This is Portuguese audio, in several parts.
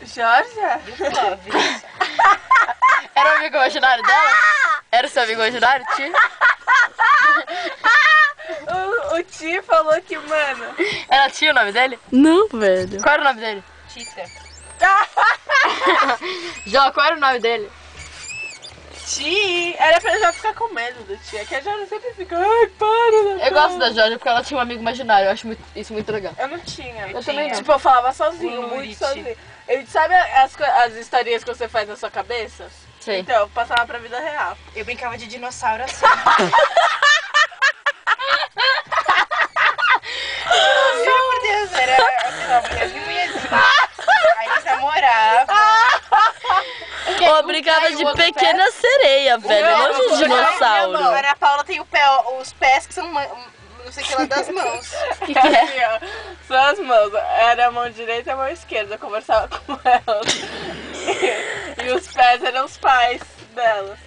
Georgia? E o Clóvis? Era o amigo imaginário dela? Era o seu amigo imaginário, Ti? O Ti falou que, mano... Era Ti o nome dele? Não, velho. Qual era o nome dele? Tita. Jó, qual era o nome dele? Ti, era pra já ficar com medo do Ti. É que a Georgia sempre fica, ai, para. Eu gosto da Jorge porque ela tinha um amigo imaginário. Eu acho isso muito legal. Eu não tinha. Eu também não. Tipo, eu falava sozinho, O muito Lurit. sozinho. Ele sabe as historinhas que você faz na sua cabeça? Sei. Então, eu passava pra vida real. Eu brincava de dinossauro assim. Juro por Deus, era assim, ó, mulherzinho e mulherzinho. Aí eles namoravam. Ou brincava de pequena sereia, velho. Não de dinossauro. Agora a Paula tem os pés que são não sei o que lá das mãos. Que é? Assim, ó, são as mãos. Era a mão direita e a mão esquerda. Eu conversava com elas. E os pés eram os pais delas.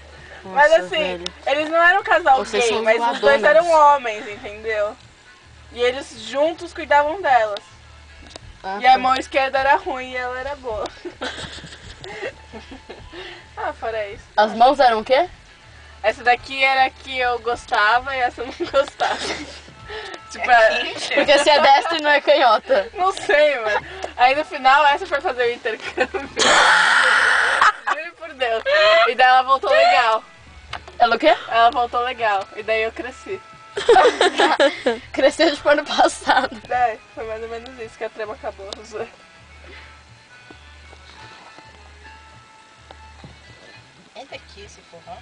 Mas Nossa, assim, velho. eles não eram um casal Vocês gay, são mas os dois voadoras. eram homens, entendeu? E eles juntos cuidavam delas. Ah, E a tá. mão esquerda era ruim e ela era boa. Ah, fora isso. As mãos eram o quê? Essa daqui era a que eu gostava e essa eu não gostava. Tipo, Porque se é destra e não é canhota. não sei, mano. Aí no final essa foi fazer o intercâmbio. Juro por Deus. E daí ela voltou legal. Ela o quê? Ela voltou legal. E daí eu cresci. Cresceu de ano passado. Daí foi mais ou menos isso que a trama acabou. É daqui esse forró?